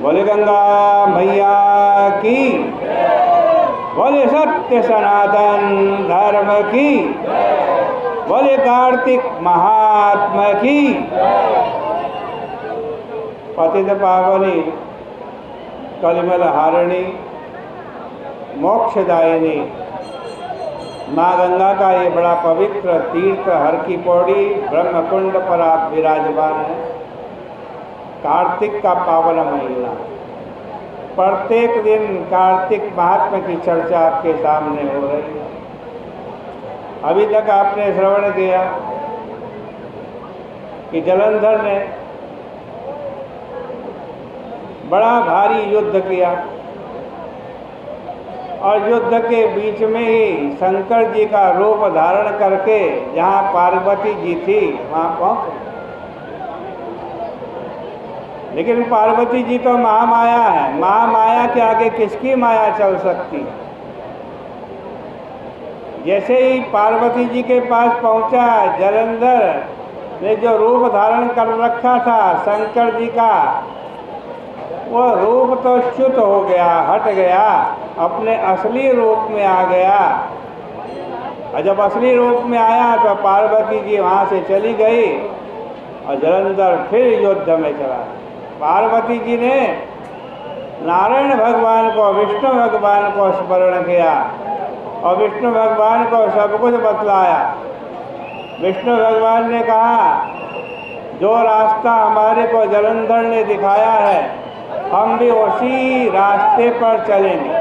बोले गंगा मैया की, बोले सत्य सनातन धर्म की, बोले कार्तिक महात्मा की। पतित पावनी कलिमल हारिणी मोक्षदायिनी माँ गंगा का ये बड़ा पवित्र तीर्थ हर की पौड़ी ब्रह्मकुंड पर आप विराजमान हैं। कार्तिक का पावन महीना, प्रत्येक दिन कार्तिक महात्मा की चर्चा आपके सामने हो रही है। अभी तक आपने श्रवण किया कि जलंधर ने बड़ा भारी युद्ध किया और युद्ध के बीच में ही शंकर जी का रूप धारण करके जहाँ पार्वती जी थी वहाँ पहुँचे। लेकिन पार्वती जी तो महामाया है, महामाया के आगे किसकी माया चल सकती है। जैसे ही पार्वती जी के पास पहुँचा, जलंधर ने जो रूप धारण कर रखा था शंकर जी का, वो रूप तो च्युत हो गया, हट गया, अपने असली रूप में आ गया। और जब असली रूप में आया तो पार्वती जी वहाँ से चली गई और जलंधर फिर युद्ध में चला। पार्वती जी ने नारायण भगवान को, विष्णु भगवान को स्मरण किया और विष्णु भगवान को सब कुछ बतलाया। विष्णु भगवान ने कहा, जो रास्ता हमारे को जलंधर ने दिखाया है हम भी उसी रास्ते पर चलेंगे,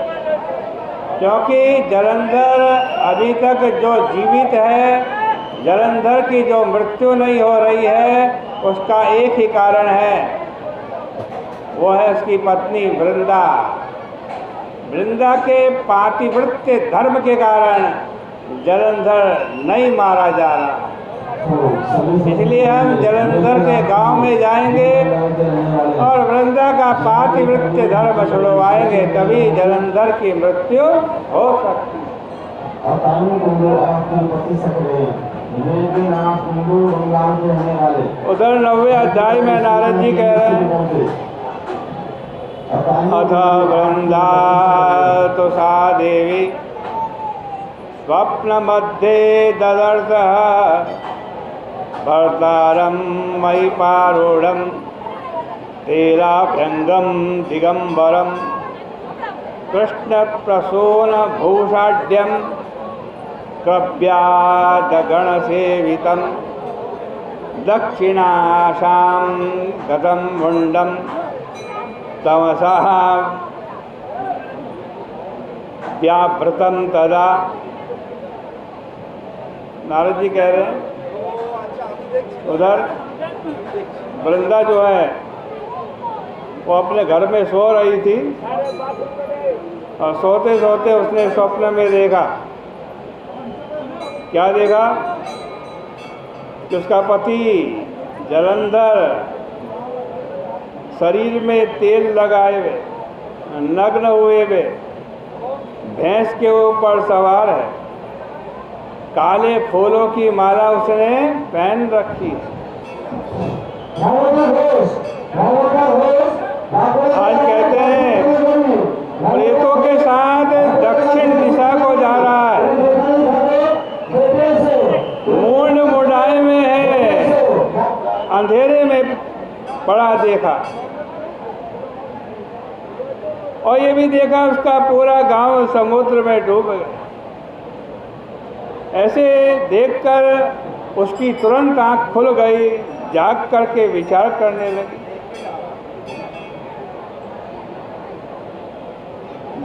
क्योंकि जलंधर अभी तक जो जीवित है, जलंधर की जो मृत्यु नहीं हो रही है, उसका एक ही कारण है, वो है उसकी पत्नी वृंदा। वृंदा के पातिव्रत्य धर्म के कारण जलंधर नहीं मारा जा रहा। इसलिए हम जलंधर के गांव में जाएंगे और वृंदा का पातिव्रत्य धर्म छुड़वाएंगे, तभी जलंधर की मृत्यु हो सकती है। उधर 90वें अध्याय में नारद जी कह रहे हैं, अथ वृंदा तो सा देवी स्वप्न मध्ये ददर्शः भर्तारं मयि पारूढ़ं तेलाभ्यंगं दिगंबरं कृष्ण प्रसून भूषाढ्यं कव्यादगण सेवितं दक्षिणाशां गतं मुंडं तमसः व्यावृतं तदा। नारद जी कह रहे हैं, उधर वृंदा जो है वो अपने घर में सो रही थी और सोते सोते उसने स्वप्न में देखा, क्या देखा कि उसका पति जलंधर शरीर में तेल लगाए हुए, नग्न हुए हुए, भैंस के ऊपर सवार है, काले फूलों की माला उसने पहन रखी है। आज कहते हैं प्रेतों के साथ दक्षिण दिशा को जा रहा है, मूंड मुंडाई में है, अंधेरे में पड़ा देखा। और ये भी देखा उसका पूरा गांव समुद्र में डूब गया। ऐसे देखकर उसकी तुरंत आंख खुल गई, जाग करके विचार करने लगी।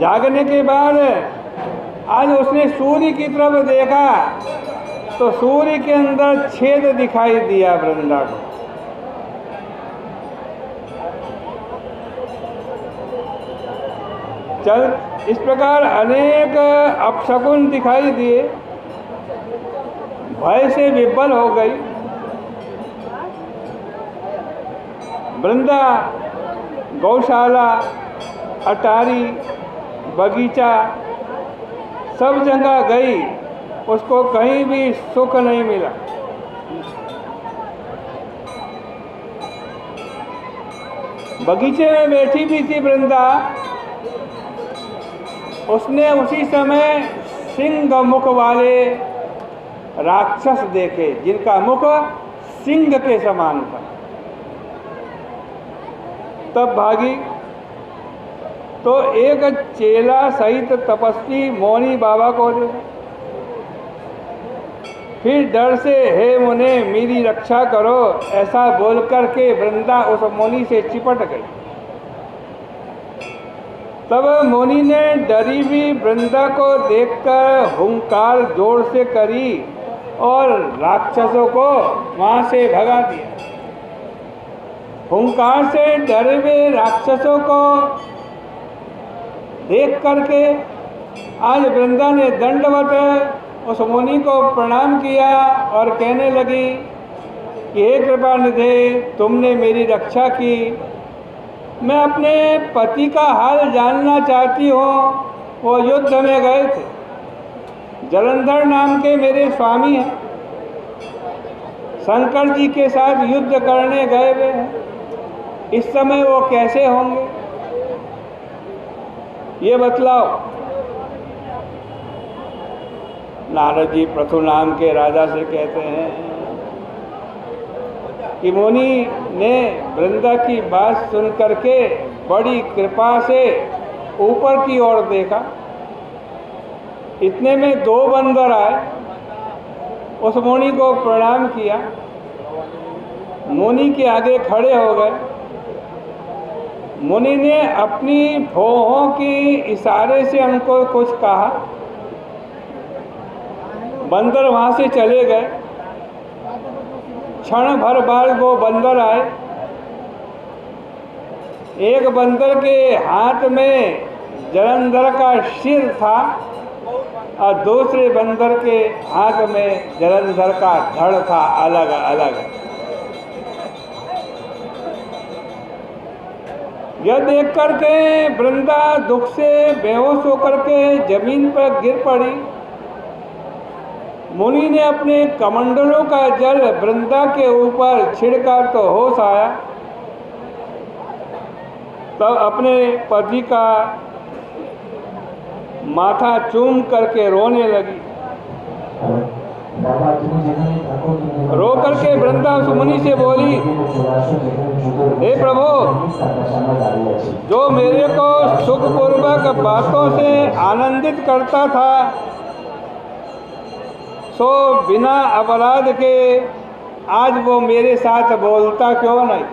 जागने के बाद आज उसने सूर्य की तरफ देखा तो सूर्य के अंदर छेद दिखाई दिया वृंदा को। चल इस प्रकार अनेक अपशकुन दिखाई दिए, भय से विफल हो गई। वृंदा गौशाला, अटारी, बगीचा सब जगह गई, उसको कहीं भी सुख नहीं मिला। बगीचे में बैठी भी थी वृंदा। उसने उसी समय सिंह मुख वाले राक्षस देखे, जिनका मुख सिंह के समान था। तब भागी तो एक चेला सहित तपस्वी मौनी बाबा को देखा। फिर डर से, हे मुने मेरी रक्षा करो, ऐसा बोलकर के वृंदा उस मुनि से चिपट गई। तब मुनि ने डरी हुई वृंदा को देखकर हुंकार जोर से करी और राक्षसों को वहां से भगा दिया। हुंकार से डरे हुए राक्षसों को देख करके आज वृंदा ने दंडवत उस मुनि को प्रणाम किया और कहने लगी कि हे कृपानिधे, तुमने मेरी रक्षा की। मैं अपने पति का हाल जानना चाहती हूँ। वो युद्ध में गए थे, जलंधर नाम के मेरे स्वामी हैं, शंकर जी के साथ युद्ध करने गए हुए हैं। इस समय वो कैसे होंगे, ये बतलाओ। नारद जी पृथु नाम के राजा से कहते हैं कि मुनि ने वृंदा की बात सुन करके बड़ी कृपा से ऊपर की ओर देखा। इतने में 2 बंदर आए, उस मुनि को प्रणाम किया, मुनि के आगे खड़े हो गए। मुनि ने अपनी भौहों की इशारे से उनको कुछ कहा। बंदर वहां से चले गए। क्षण भर बाद वो बंदर आए। एक बंदर के हाथ में जलंधर का सिर था और दूसरे बंदर के हाथ में जलंधर का धड़ था, अलग अलग। यह देख करके वृंदा दुख से बेहोश होकर के जमीन पर गिर पड़ी। मुनि ने अपने कमंडलों का जल वृंदा के ऊपर छिड़का तो होश आया। तब अपने पति का माथा चूम करके रोने लगी। रो करके वृंदा उस मुनि से बोली, हे प्रभु, जो मेरे को सुखपूर्वक बातों से आनंदित करता था, सो बिना अपराध के आज वो मेरे साथ बोलता क्यों नहीं।